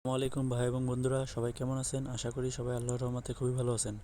আসসালামু আলাইকুম ভাই এবং বন্ধুরা, সবাই কেমন আছেন? আশা করি সবাই আল্লাহর রহমতে খুবই ভালো আছেন।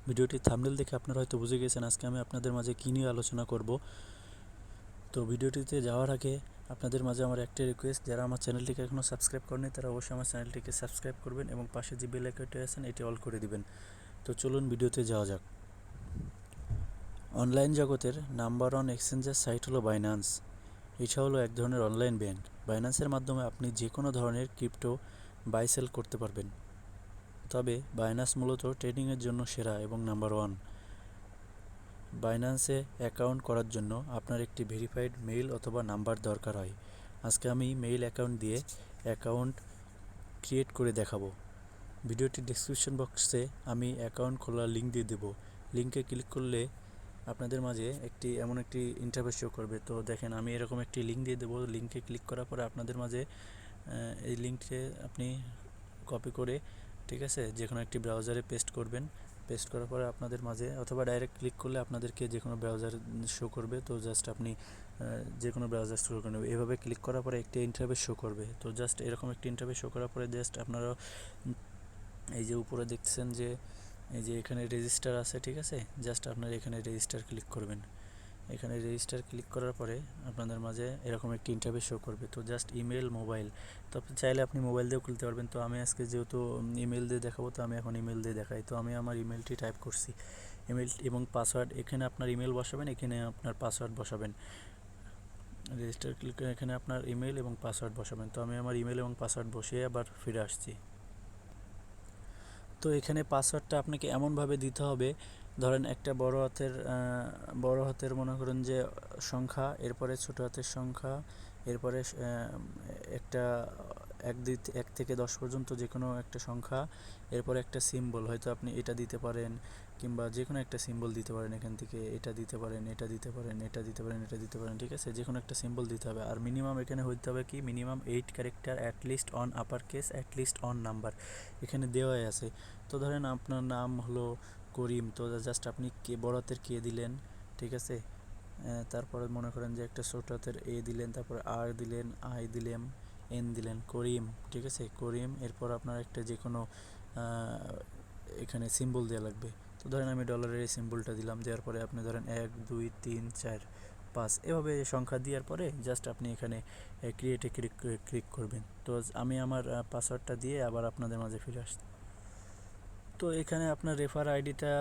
ভিডিওটির থাম্বনেল দেখে আপনারা হয়তো বুঝে গেছেন আজকে আমি আপনাদের মাঝে কী নিয়ে আলোচনা করব। তো ভিডিওটিতে যাওয়ার আগে আপনাদের মাঝে আমার একটা রিকোয়েস্ট, যারা আমার চ্যানেলটিকে এখনও সাবস্ক্রাইব করেনি তারা অবশ্যই আমার চ্যানেলটিকে সাবস্ক্রাইব করবেন এবং পাশে যে বেল আইকনটি আছেন এটি অল করে দিবেন। তো চলুন ভিডিওতে যাওয়া যাক। অনলাইন জগতের নাম্বার ওয়ান এক্সচেঞ্জের সাইট হলো বাইন্যান্স। এটা হলো এক ধরনের অনলাইন ব্যাংক। বাইন্যান্সের মাধ্যমে আপনি যে কোনো ধরনের ক্রিপ্টো বাই সেল করতে পারবেন। তবে বাইন্যান্স মূলত ট্রেডিংয়ের জন্য সেরা এবং নাম্বার ওয়ান। বাইন্যান্সে অ্যাকাউন্ট করার জন্য আপনার একটি ভেরিফাইড মেইল অথবা নাম্বার দরকার হয়। আজকে আমি মেইল অ্যাকাউন্ট দিয়ে অ্যাকাউন্ট ক্রিয়েট করে দেখাবো। ভিডিওটির ডেসক্রিপশন বক্সে আমি অ্যাকাউন্ট খোলার লিঙ্ক দিয়ে দেবো। লিঙ্কে ক্লিক করলে আপনাদের মাঝে এমন একটি ইন্টারফেস শো করবে। তো দেখেন, আমি এরকম একটি লিঙ্ক দিয়ে দেবো। লিঙ্কে ক্লিক করার পরে আপনাদের মাঝে এই লিঙ্কটি আপনি কপি করে, ঠিক আছে, যে কোনো একটি ব্রাউজারে পেস্ট করবেন। পেস্ট করার পরে আপনাদের মাঝে অথবা ডাইরেক্ট ক্লিক করলে আপনাদেরকে যে কোনো ব্রাউজার শো করবে। তো জাস্ট আপনি যে কোনো ব্রাউজার শুরু করে নেবেন। এভাবে ক্লিক করার পরে একটি ইন্টারফেস শো করবে। তো জাস্ট এরকম একটি ইন্টারফেস শো করার পরে জাস্ট আপনারা এই যে উপরে দেখতেছেন যে এই যে এখানে রেজিস্টার আছে, ঠিক আছে, জাস্ট আপনারা এখানে রেজিস্টার ক্লিক করবেন। এখানে রেজিস্টার ক্লিক করার পরে আপনাদের মাঝে এরকম একটি ইন্টারফেস শো করবে। তো জাস্ট ইমেল, মোবাইল, তো আপনি চাইলে আপনি মোবাইল দিয়েও খুলতে পারবেন। তো আমি আজকে যেহেতু ইমেল দিয়ে দেখাবো, তো আমি এখন ইমেল দিয়ে দেখাই। তো আমি আমার ইমেলটি টাইপ করছি, ইমেল এবং পাসওয়ার্ড। এখানে আপনার ইমেল বসাবেন, এখানে আপনার পাসওয়ার্ড বসাবেন। রেজিস্টার ক্লিক করে এখানে আপনার ইমেল এবং পাসওয়ার্ড বসাবেন। তো আমি আমার ইমেল এবং পাসওয়ার্ড বসিয়ে আবার ফিরে আসছি। তো এখানে পাসওয়ার্ডটা আপনাকে এমনভাবে দিতে হবে, ধরেন একটা বড় হাতের মনে করেন যে সংখ্যা, এরপরে ছোট হাতের সংখ্যা, এরপরে একটা 1 থেকে 10 পর্যন্ত যে কোনো একটা সংখ্যা, এরপরে একটা সিম্বল, হয়তো আপনি এটা দিতে পারেন কিংবা যে কোনো একটা সিম্বল দিতে পারেন। এখান থেকে এটা দিতে পারেন, এটা দিতে পারেন, এটা দিতে পারেন, এটা দিতে পারেন, ঠিক আছে, যে কোনো একটা সিম্বল দিতে হবে। আর মিনিমাম এখানে হইতে হবে কি, minimum 8 character, at least on upper case, at least on number, এখানে দেওয়াই আছে। তো ধরেন আপনার নাম হলো করিম, তো জাস্ট আপনি বড় হাতের কে দিলেন, ঠিক আছে, তারপরে মনে করেন যে একটা ছোট হাতের এ দিলেন, তারপরে আর দিলেন, আই দিলেন, এন দিলেন, করিম, ঠিক আছে, করিম। এরপর আপনার একটা যে কোনো এখানে সিম্বল দেওয়া লাগবে। তো ধরেন আমি ডলারের এই সিম্বলটা দিলাম, দেওয়ার পরে আপনি ধরেন 1 2 3 4 5 এভাবে সংখ্যা দেওয়ার পরে জাস্ট আপনি এখানে ক্রিয়েটে ক্লিক করবেন। তো আমি আমার পাসওয়ার্ডটা দিয়ে আবার আপনাদের মাঝে ফিরে আসছি। তো এখানে আপনার রেফার আইডিটা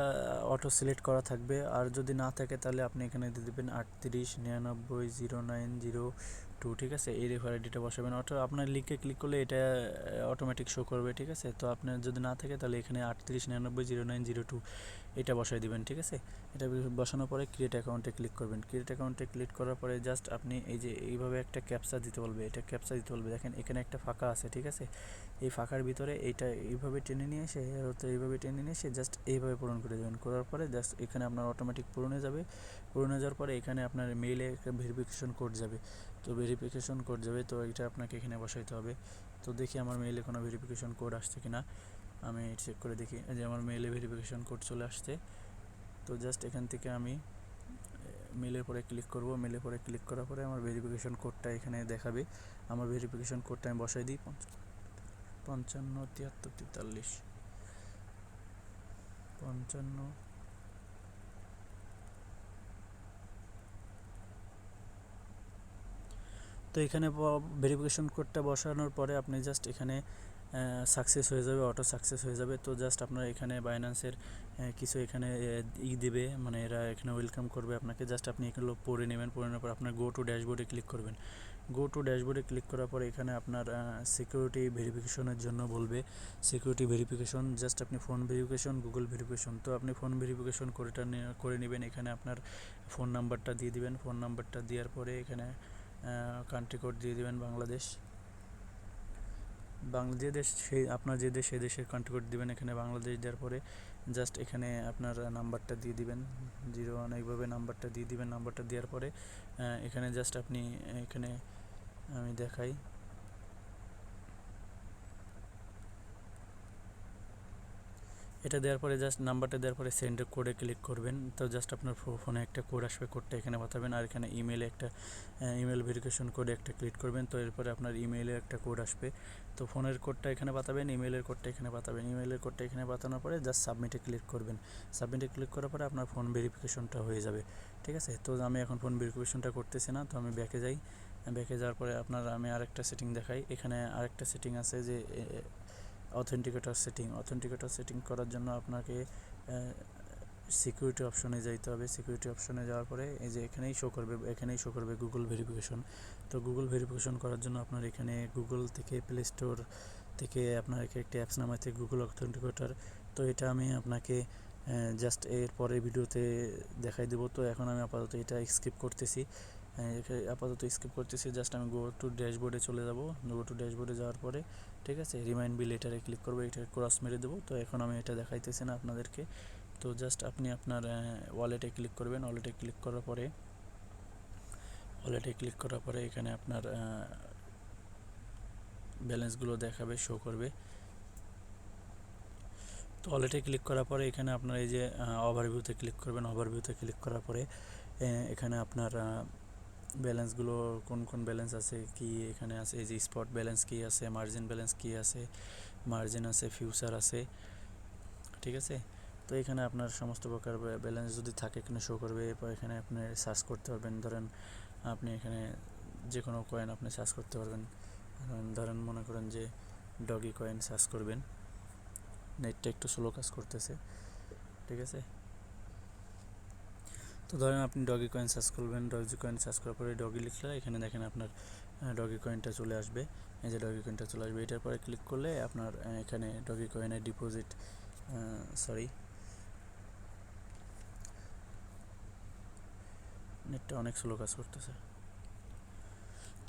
অটো সিলেক্ট করা থাকবে, আর যদি না থাকে তাহলে আপনি এখানে দিয়ে দেবেন 38990902, ঠিক আছে, এই রেফার আইডিটা বসাবেন। আপনার লিঙ্কে ক্লিক করলে এটা অটোমেটিক শো করবে, ঠিক আছে। তো আপনার যদি না থাকে তাহলে এখানে 38990902 এটা বসাই দিবেন, ঠিক আছে। এটা বসানোর পরে ক্রিয়েট অ্যাকাউন্টে ক্লিক করবেন। ক্রিয়েট অ্যাকাউন্টে ক্লিক করার পরে জাস্ট আপনি এই যে এইভাবে একটা ক্যাপচা দিতে বলবে, এটা ক্যাপচা দিতে বলবে। দেখেন এখানে একটা ফাঁকা আছে, ঠিক আছে, এই ফাঁকার ভিতরে এইটা এইভাবে টেনে নিয়ে এসে, এর তো এইভাবে টেনে নিয়ে এসে জাস্ট এইভাবে পূরণ করে দেবেন। করার পরে জাস্ট এখানে আপনার অটোমেটিক পূরণ হয়ে যাবে। পূরণ হয়ে যাওয়ার পরে এখানে আপনার মেইলে একটা ভেরিফিকেশন কোড যাবে। তো ভেরিফিকেশন কোড যাবে, তো এটা আপনাকে এখানে বসাইতে হবে। তো দেখি আমার মেইলে কোনো ভেরিফিকেশন কোড আসছে কিনা, আমি চেক করে দেখি যে আমার মেইলে ভেরিফিকেশন কোড চলে আসছে। তো জাস্ট এখান থেকে আমি মেলের পরে ক্লিক করব। মেলের পরে ক্লিক করার পরে আমার ভেরিফিকেশন কোডটা এখানে দেখাবে। আমার ভেরিফিকেশন কোডটা আমি বসাই দিই, 55 73 43 55। তো এখানে ভেরিফিকেশন কোডটা বসানোর পরে আপনি জাস্ট এখানে সাকসেস হয়ে যাবে, অটো সাকসেস হয়ে যাবে। তো জাস্ট আপনার এখানে বাইন্যান্সের কিছু এখানে দেবে, মানে এরা এখানে ওয়েলকাম করবে আপনাকে। জাস্ট আপনি এগুলো পড়ে নেবেন। পড়ে নেওয়ার পর আপনার গো টু ড্যাশবোর্ডে ক্লিক করবেন। গো টু ড্যাশবোর্ডে ক্লিক করার পরে এখানে আপনার সিকিউরিটি ভেরিফিকেশনের জন্য বলবে। সিকিউরিটি ভেরিফিকেশন জাস্ট আপনি ফোন ভেরিফিকেশন, গুগল ভেরিফিকেশন। তো আপনি ফোন ভেরিফিকেশন করে নেবেন। এখানে আপনার ফোন নাম্বারটা দিয়ে দিবেন। ফোন নাম্বারটা দেওয়ার পরে এখানে কান্ট্রি কোড দিয়ে দিবেন বাংলাদেশ। যে দেশ, সেই আপনার যে দেশ সেই দেশের কান্ট্রি কোড দিবেন। এখানে বাংলাদেশ দেওয়ার পরে জাস্ট এখানে আপনার নাম্বারটা দিয়ে দিবেন, 01 এইভাবে নাম্বারটা দিয়ে দিবেন। নাম্বারটা দেওয়ার পরে এখানে জাস্ট আপনি এখানে আমি দেখাই, এটা দেওয়ার পরে জাস্ট নাম্বারটা দেওয়ার পরে সেন্ড কোডে ক্লিক করবেন। তো জাস্ট আপনার ফোনে একটা কোড আসবে, কোডটা এখানে পাঠাবেন, আর এখানে ইমেলে একটা ইমেল ভেরিফিকেশন কোডে একটা ক্লিক করবেন। তো এরপরে আপনার ইমেইলে একটা কোড আসবে, তো ফোনের কোডটা এখানে পাঠাবেন, ইমেইলের কোডটা এখানে পাঠাবেন। ইমেইলের কোডটা এখানে পাঠানোর পরে জাস্ট সাবমিটে ক্লিক করবেন। সাবমিটে ক্লিক করার পরে আপনার ফোন ভেরিফিকেশনটা হয়ে যাবে, ঠিক আছে। তো আমি এখন ফোন ভেরিফিকেশনটা করতেছি না, তো আমি ব্যাকে যাই। ব্যাকে যাওয়ার পরে আমি আরেকটা সেটিং দেখাই। এখানে আরেকটা সেটিং আছে যে অথেন্টিকেটর সেটিং করার জন্য আপনাকে সিকিউরিটি অপশনে যাইতে হবে। সিকিউরিটি অপশনে যাওয়ার পরে এই যে এখানেই শো করবে গুগল ভেরিফিকেশন। তো গুগল ভেরিফিকেশন করার জন্য আপনার এখানে গুগল থেকে প্লে স্টোর থেকে আপনার একটি অ্যাপস নামাইতে গুগল অথেন্টিকেটর। তো এটা আমি আপনাকে জাস্ট এর পরের ভিডিওতে দেখাই দেবো। তো এখন আমি আপাতত এটা স্কিপ করতেছি। জাস্ট আমি গো টু ড্যাশবোর্ডে চলে যাব। গো টু ড্যাশবোর্ডে যাওয়ার পরে ঠিক আছে, রিমাইন্ড মি লেটারে ক্লিক করবো, এটা ক্রস মেরে দেবো। তো এখন আমি এটা দেখাইতেছি না আপনাদেরকে। তো জাস্ট আপনি আপনার ওয়ালেটে ক্লিক করবেন। ওয়ালেটে ক্লিক করার পরে এখানে আপনার ব্যালেন্সগুলো দেখাবে, শো করবে। তো ওয়ালেটে ক্লিক করার পরে এখানে আপনার এই যে ওভারভিউতে ক্লিক করবেন। ওভারভিউতে ক্লিক করার পরে এখানে আপনার ব্যালেন্সগুলো কোন ব্যালেন্স আছে কি এখানে আছে, এই যে স্পট ব্যালেন্স কি আছে, মার্জিন ব্যালেন্স কি আছে, মার্জিন আছে, ফিউচার আছে, ঠিক আছে। তো এখানে আপনার সমস্ত প্রকার ব্যালেন্স যদি থাকে এখানে শো করবে। এরপর এখানে আপনি সার্চ করতে পারবেন। ধরেন আপনি এখানে যে কোনো কয়েন আপনি সার্চ করতে পারবেন। ধরেন মনে করেন যে ডগি কয়েন সার্চ করবেন। নেটটা একটু স্লো কাজ করতেছে, ঠিক আছে। তো ধরেন আপনি ডগি কয়েন সার্চ করবেন। ডগি কয়েন সার্চ করার পরে ডগি লিখলে এখানে দেখেন আপনার ডগি কয়েনটা চলে আসবে। এই যে ডগি কয়েনটা চলে আসবে, এটার পরে ক্লিক করলে আপনার এখানে ডগি কয়েনের ডিপোজিট নেটটা অনেক স্লো কাজ করতেছে।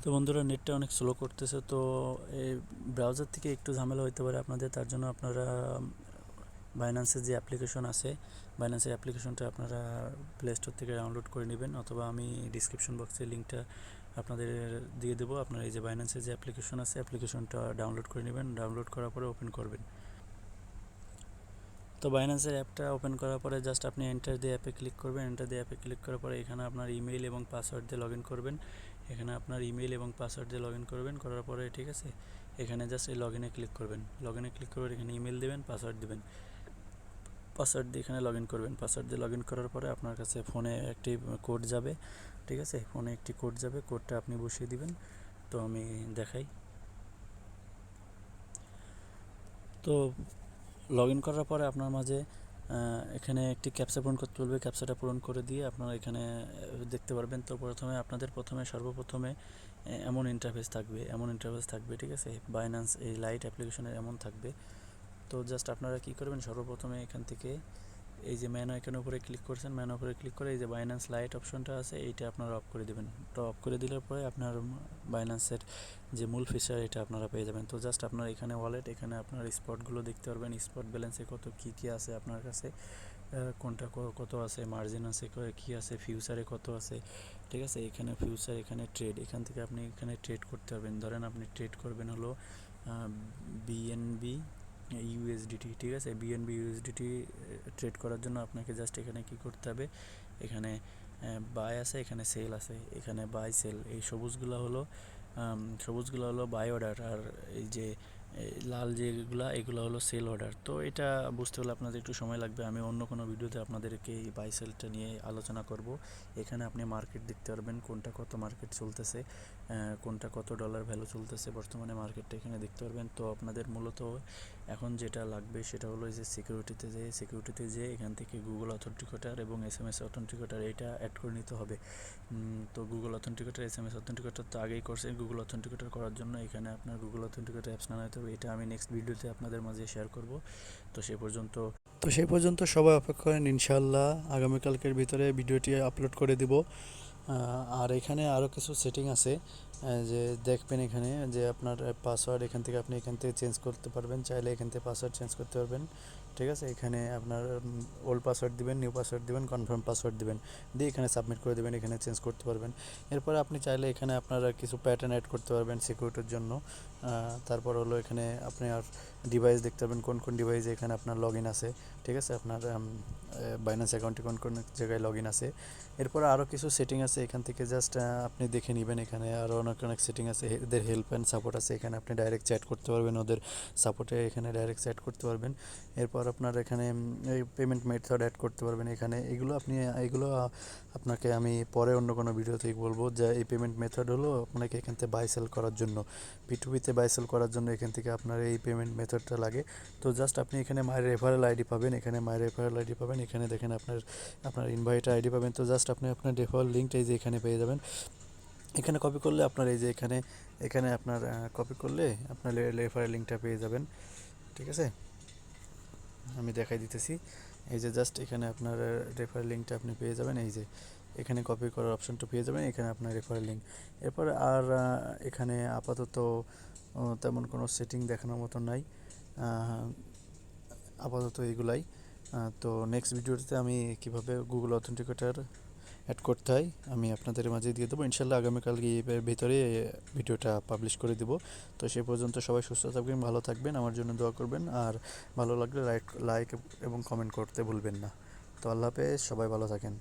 তো বন্ধুরা নেটটা অনেক স্লো করতেছে, তো এই ব্রাউজার থেকে একটু ঝামেলা হতে পারে আপনাদের। তার জন্য আপনারা বাইন্যান্সের যে অ্যাপ্লিকেশন আছে, বাইন্যান্সের অ্যাপ্লিকেশনটা আপনারা প্লে স্টোর থেকে ডাউনলোড করে নেবেন, অথবা আমি ডিসক্রিপশন বক্সে লিঙ্কটা আপনাদের দিয়ে দেবো। আপনারা এই যে বাইন্যান্সের যে অ্যাপ্লিকেশন আছে, অ্যাপ্লিকেশনটা ডাউনলোড করে নেবেন। ডাউনলোড করার পরে ওপেন করবেন। তো বাইন্যান্সের অ্যাপটা ওপেন করার পরে জাস্ট আপনি এন্টার দিয়ে অ্যাপে ক্লিক করবেন। এন্টার দিয়ে অ্যাপে ক্লিক করার পরে এখানে আপনার ইমেইল এবং পাসওয়ার্ড দিয়ে লগ ইন করবেন। করার পরে ঠিক আছে, এখানে জাস্ট এই লগ ইনে ক্লিক করবেন। এখানে ইমেল দেবেন, পাসওয়ার্ড দেবেন। পাসওয়ার্ড দিয়ে এখানে লগ ইন করবেন। পাসওয়ার্ড দিয়ে লগ ইন করার পরে আপনার কাছে ফোনে একটি কোড যাবে, ঠিক আছে। ফোনে একটি কোড যাবে, কোডটা আপনি বসিয়ে দিবেন। তো আমি দেখাই। তো লগ ইন করার পরে আপনার মাঝে এখানে একটি ক্যাপচা পূরণ করতে বলবে। ক্যাপচাটা পূরণ করে দিয়ে আপনারা এখানে দেখতে পারবেন। তো সর্বপ্রথমে এমন ইন্টারফেস থাকবে, ঠিক আছে। বাইন্যান্স এই লাইট অ্যাপ্লিকেশনের এমন থাকবে। তো জাস্ট আপনারা কি করবেন, সর্বপ্রথমে এখান থেকে এই যে ম্যান আইকনের উপরে ক্লিক করছেন, ম্যান উপরে ক্লিক করে এই যে বাইন্যান্স লাইট অপশনটা আছে, এইটা আপনারা অফ করে দেবেন। তো অফ করে দিলে পরে আপনার বাইন্যান্সের যে মূল ফিচার এটা আপনারা পেয়ে যাবেন। তো জাস্ট আপনার এখানে ওয়ালেট, এখানে আপনার স্পটগুলো দেখতে পারবেন। স্পট ব্যালেন্সে কত কী আছে আপনার কাছে, কোনটা কত আছে, মার্জিন আছে কি আছে, ফিউচারে কত আছে, ঠিক আছে। এখানে ফিউচার, এখানে ট্রেড, এখান থেকে আপনি এখানে ট্রেড করতে পারবেন। ধরেন আপনি ট্রেড করবেন হলো বিএনবি ইউএসডিটি, ঠিক আছে। বিএনবি ইউএসডিটি ট্রেড করার জন্য আপনাকে জাস্ট এখানে কি করতে হবে, এখানে বাই আছে, এখানে সেল আছে, এখানে বাই সেল, এই সবুজগুলো হলো বাই অর্ডার, আর এই যে লাল এগুলো হলো সেল অর্ডার। তো এটা বুঝতে হলে আপনাদের একটু সময় লাগবে। আমি অন্য কোনো ভিডিওতে আপনাদেরকে এই বাই সেলটা নিয়ে আলোচনা করব। এখানে আপনি মার্কেট দেখতে পারবেন, কোনটা কত মার্কেট চলতেছে, কোনটা কত ডলার ভ্যালু চলতেছে বর্তমানে মার্কেটটা এখানে দেখতে পারবেন। তো আপনাদের মূলত এখন যেটা লাগবে সেটা হলো যে সিকিউরিটিতে যে এখান থেকে গুগল অথেন্টিকেটর এবং এসএমএস অথেন্টিকেটর এটা অ্যাড করে নিতে হবে। তো গুগল অথেন্টিকেটর, এসএমএস অথেন্টিকেটর তো আগেই করছে। গুগল অথেন্টিকেটর করার জন্য এখানে আপনার গুগল অথেন্টিকেটর অ্যাপস নামাতে হবে। এটা আমি নেক্সট ভিডিওতে আপনাদের মাঝে শেয়ার করব। তো সেই পর্যন্ত সবাই অপেক্ষা করেন, ইনশাআল্লাহ আগামীকালকের ভিতরে ভিডিওটি আপলোড করে দিব। আর এখানে আরও কিছু সেটিং আছে, যে দেখবেন এখানে যে আপনার পাসওয়ার্ড এখান থেকে আপনি এখান থেকে চেঞ্জ করতে পারবেন, চাইলে এখান থেকে পাসওয়ার্ড চেঞ্জ করতে পারবেন। ঠিক আছে, এখানে আপনার ওল্ড পাসওয়ার্ড দিবেন, নিউ পাসওয়ার্ড দিবেন, কনফার্ম পাসওয়ার্ড দিবেন, দিয়ে এখানে সাবমিট করে দেবেন, এখানে চেঞ্জ করতে পারবেন। এরপর আপনি চাইলে এখানে আপনারা কিছু প্যাটার্ন অ্যাড করতে পারবেন সিকিউরিটির জন্য। তারপর হলো এখানে আপনি আর ডিভাইস দেখতে পারবেন কোন কোন ডিভাইসে এখানে আপনার লগ ইন আছে। ঠিক আছে, আপনার বাইন্যান্স অ্যাকাউন্টে কোন কোন জায়গায় লগ ইন আছে। এরপর আরও কিছু সেটিং আছে, এখান থেকে জাস্ট আপনি দেখে নেবেন। এখানে আরও অনেক অনেক সেটিং আছে, এদের হেল্প অ্যান্ড সাপোর্ট আছে, এখানে আপনি ডাইরেক্ট চ্যাট করতে পারবেন, ওদের সাপোর্টে এখানে ডাইরেক্ট চ্যাট করতে পারবেন। এরপর আপনার এখানে এই পেমেন্ট মেথড অ্যাড করতে পারবেন এখানে। এগুলো আপনাকে আমি পরে অন্য কোনো ভিডিওতে বলবো যে এই পেমেন্ট মেথড হলো আপনাকে এখান থেকে বাই সেল করার জন্য, P2P বাই সেল করার জন্য এখান থেকে আপনার এই পেমেন্ট মেথডটা লাগে। তো জাস্ট আপনি এখানে মাই রেফারেল আইডি পাবেন, এখানে মাই রেফারেল আইডি পাবেন, এখানে দেখেন আপনার আপনার ইনভাইট আইডি পাবেন। তো জাস্ট আপনি আপনার রেফারেল লিঙ্কটা এই যে এখানে পেয়ে যাবেন। এখানে কপি করলে আপনার এই যে এখানে এখানে আপনার কপি করলে আপনার রেফারেল লিঙ্কটা পেয়ে যাবেন। ঠিক আছে, আমি দেখাই দিতেছি। এই যে জাস্ট এখানে আপনার রেফারেল লিঙ্কটা আপনি পেয়ে যাবেন, এই যে এখানে কপি করার অপশনটা পেয়ে যাবেন, এখানে আপনার রেফারেল লিঙ্ক। এরপর আর এখানে আপাতত তেমন কোনো সেটিং দেখানোর মতো নাই, আপাতত এগুলাই। তো নেক্সট ভিডিওতে আমি কিভাবে গুগল অথেন্টিকেটর অ্যাড করতে হয় আমি আপনাদের মাঝে দিয়ে দেবো ইনশাল্লাহ। আগামীকাল এর ভিতরে ভিডিওটা পাবলিশ করে দেবো। তো সে পর্যন্ত সবাই সুস্থ থাকবেন, ভালো থাকবেন, আমার জন্য দোয়া করবেন, আর ভালো লাগলে লাইক এবং কমেন্ট করতে ভুলবেন না। তো আল্লাহ হাফেজ, সবাই ভালো থাকেন।